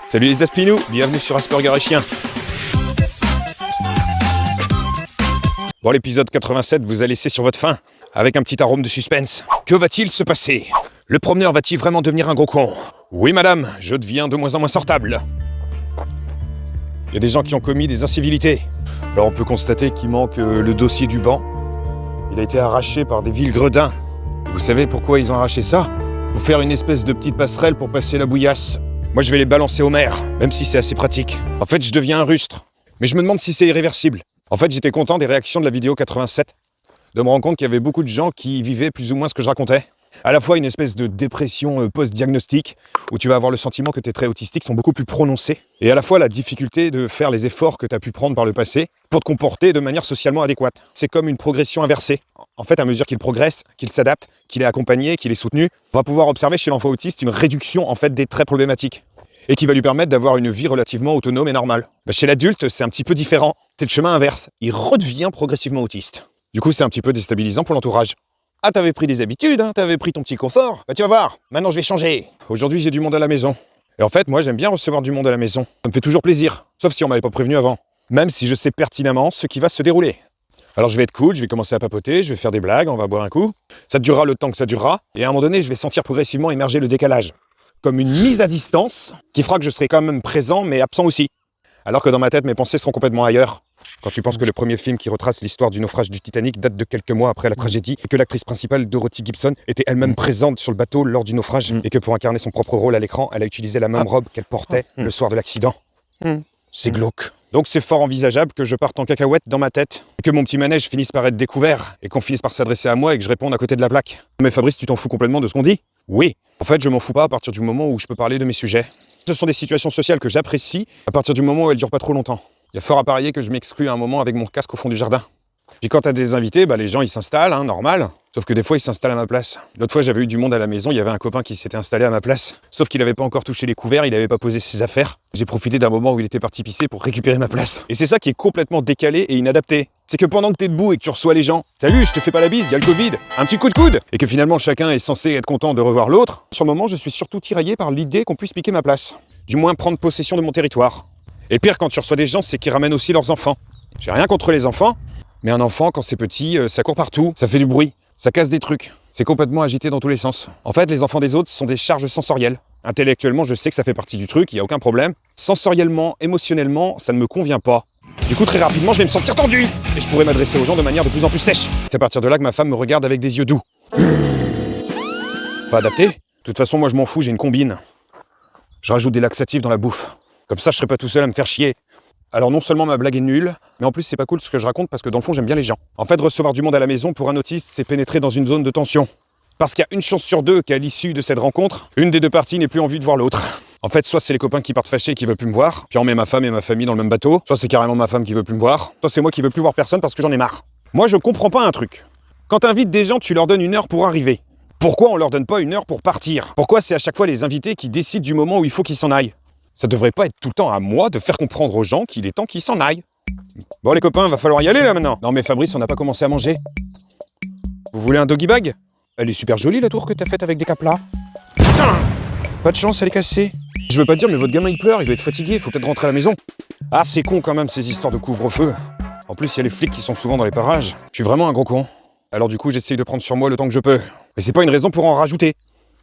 Salut les Aspinous, bienvenue sur Asperger et Chien. Bon, l'épisode 87 vous a laissé sur votre faim, avec un petit arôme de suspense. Que va-t-il se passer? Le promeneur va-t-il vraiment devenir un gros con? Oui madame, je deviens de moins en moins sortable. Il y a des gens qui ont commis des incivilités. Alors on peut constater qu'il manque le dossier du banc. Il a été arraché par des vils gredins. Vous savez pourquoi ils ont arraché ça? Pour faire une espèce de petite passerelle pour passer la bouillasse. Moi je vais les balancer au maire, même si c'est assez pratique. En fait je deviens un rustre. Mais je me demande si c'est irréversible. En fait j'étais content des réactions de la vidéo 87. De me rendre compte qu'il y avait beaucoup de gens qui vivaient plus ou moins ce que je racontais. À la fois une espèce de dépression post-diagnostic, où tu vas avoir le sentiment que tes traits autistiques sont beaucoup plus prononcés, et à la fois la difficulté de faire les efforts que tu as pu prendre par le passé pour te comporter de manière socialement adéquate. C'est comme une progression inversée. En fait, à mesure qu'il progresse, qu'il s'adapte, qu'il est accompagné, qu'il est soutenu, on va pouvoir observer chez l'enfant autiste une réduction en fait des traits problématiques, et qui va lui permettre d'avoir une vie relativement autonome et normale. Chez l'adulte, c'est un petit peu différent. C'est le chemin inverse. Il redevient progressivement autiste. Du coup, c'est un petit peu déstabilisant pour l'entourage. Ah, t'avais pris des habitudes, hein, t'avais pris ton petit confort. Bah tu vas voir, maintenant je vais changer. Aujourd'hui, j'ai du monde à la maison. Et en fait, moi, j'aime bien recevoir du monde à la maison. Ça me fait toujours plaisir, sauf si on m'avait pas prévenu avant. Même si je sais pertinemment ce qui va se dérouler. Alors je vais être cool, je vais commencer à papoter, je vais faire des blagues, on va boire un coup. Ça durera le temps que ça durera. Et à un moment donné, je vais sentir progressivement émerger le décalage. Comme une mise à distance qui fera que je serai quand même présent, mais absent aussi. Alors que dans ma tête, mes pensées seront complètement ailleurs. Quand tu penses que le premier film qui retrace l'histoire du naufrage du Titanic date de quelques mois après la tragédie et que l'actrice principale Dorothy Gibson était elle-même présente sur le bateau lors du naufrage et que pour incarner son propre rôle à l'écran, elle a utilisé la même robe qu'elle portait le soir de l'accident. C'est glauque. Donc c'est fort envisageable que je parte en cacahuète dans ma tête et que mon petit manège finisse par être découvert et qu'on finisse par s'adresser à moi et que je réponde à côté de la plaque. Mais Fabrice, tu t'en fous complètement de ce qu'on dit? Oui. En fait, je m'en fous pas à partir du moment où je peux parler de mes sujets. Ce sont des situations sociales que j'apprécie à partir du moment où elles durent pas trop longtemps. Il y a fort à parier que je m'exclus à un moment avec mon casque au fond du jardin. Puis quand t'as des invités, les gens ils s'installent, normal. Sauf que des fois ils s'installent à ma place. L'autre fois j'avais eu du monde à la maison, il y avait un copain qui s'était installé à ma place. Sauf qu'il avait pas encore touché les couverts, il avait pas posé ses affaires. J'ai profité d'un moment où il était parti pisser pour récupérer ma place. Et c'est ça qui est complètement décalé et inadapté. C'est que pendant que t'es debout et que tu reçois les gens, salut, je te fais pas la bise, y a le Covid, un petit coup de coude. Et que finalement chacun est censé être content de revoir l'autre. Sur le moment, je suis surtout tiraillé par l'idée qu'on puisse piquer ma place. Du moins prendre possession de mon territoire. Et le pire quand tu reçois des gens, c'est qu'ils ramènent aussi leurs enfants. J'ai rien contre les enfants, mais un enfant, quand c'est petit, ça court partout, ça fait du bruit, ça casse des trucs. C'est complètement agité dans tous les sens. En fait, les enfants des autres sont des charges sensorielles. Intellectuellement, je sais que ça fait partie du truc, il n'y a aucun problème. Sensoriellement, émotionnellement, ça ne me convient pas. Du coup, très rapidement, je vais me sentir tendu. Et je pourrais m'adresser aux gens de manière de plus en plus sèche. C'est à partir de là que ma femme me regarde avec des yeux doux. Pas adapté? De toute façon, moi je m'en fous, j'ai une combine. Je rajoute des laxatifs dans la bouffe. Comme ça, je serai pas tout seul à me faire chier. Alors non seulement ma blague est nulle, mais en plus c'est pas cool ce que je raconte parce que dans le fond j'aime bien les gens. En fait, recevoir du monde à la maison pour un autiste, c'est pénétrer dans une zone de tension. Parce qu'il y a une chance sur deux qu'à l'issue de cette rencontre, une des deux parties n'ait plus envie de voir l'autre. En fait, soit c'est les copains qui partent fâchés et qui veulent plus me voir, puis on met ma femme et ma famille dans le même bateau, soit c'est carrément ma femme qui veut plus me voir, soit c'est moi qui veux plus voir personne parce que j'en ai marre. Moi je comprends pas un truc. Quand t'invites des gens, tu leur donnes 1 heure pour arriver. Pourquoi on leur donne pas 1 heure pour partir? Pourquoi c'est à chaque fois les invités qui décident du moment où il faut qu'ils s'en aillent? Ça devrait pas être tout le temps à moi de faire comprendre aux gens qu'il est temps qu'ils s'en aillent. Bon les copains, va falloir y aller là maintenant. Non mais Fabrice, on n'a pas commencé à manger. Vous voulez un doggy bag? Elle est super jolie la tour que t'as faite avec des caplas. Putain! Pas de chance, elle est cassée. Je veux pas dire mais votre gamin il pleure, il doit être fatigué, il faut peut-être rentrer à la maison. Ah c'est con quand même ces histoires de couvre-feu. En plus il y a les flics qui sont souvent dans les parages. Je suis vraiment un gros con. Alors du coup j'essaye de prendre sur moi le temps que je peux. Mais c'est pas une raison pour en rajouter.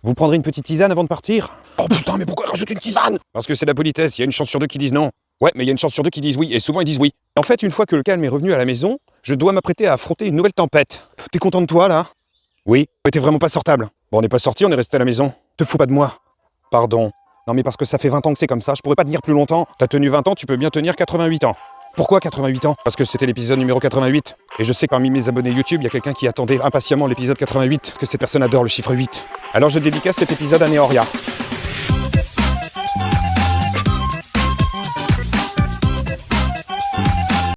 Vous prendrez une petite tisane avant de partir? Oh putain, mais pourquoi rajoute une tisane? Parce que c'est la politesse, il y a une chance sur 2 qui disent non. Ouais, mais il y a une chance sur 2 qui disent oui, et souvent ils disent oui. En fait, une fois que le calme est revenu à la maison, je dois m'apprêter à affronter une nouvelle tempête. T'es content de toi, là? Oui, mais t'es vraiment pas sortable. Bon, on n'est pas sorti, on est resté à la maison. Te fous pas de moi. Pardon. Non mais parce que ça fait 20 ans que c'est comme ça, je pourrais pas tenir plus longtemps. T'as tenu 20 ans, tu peux bien tenir 88 ans. Pourquoi 88 ans? Parce que c'était l'épisode numéro 88. Et je sais que parmi mes abonnés YouTube, il y a quelqu'un qui attendait impatiemment l'épisode 88, parce que ces personnes adorent le chiffre 8. Alors je dédicace cet épisode à Néoria.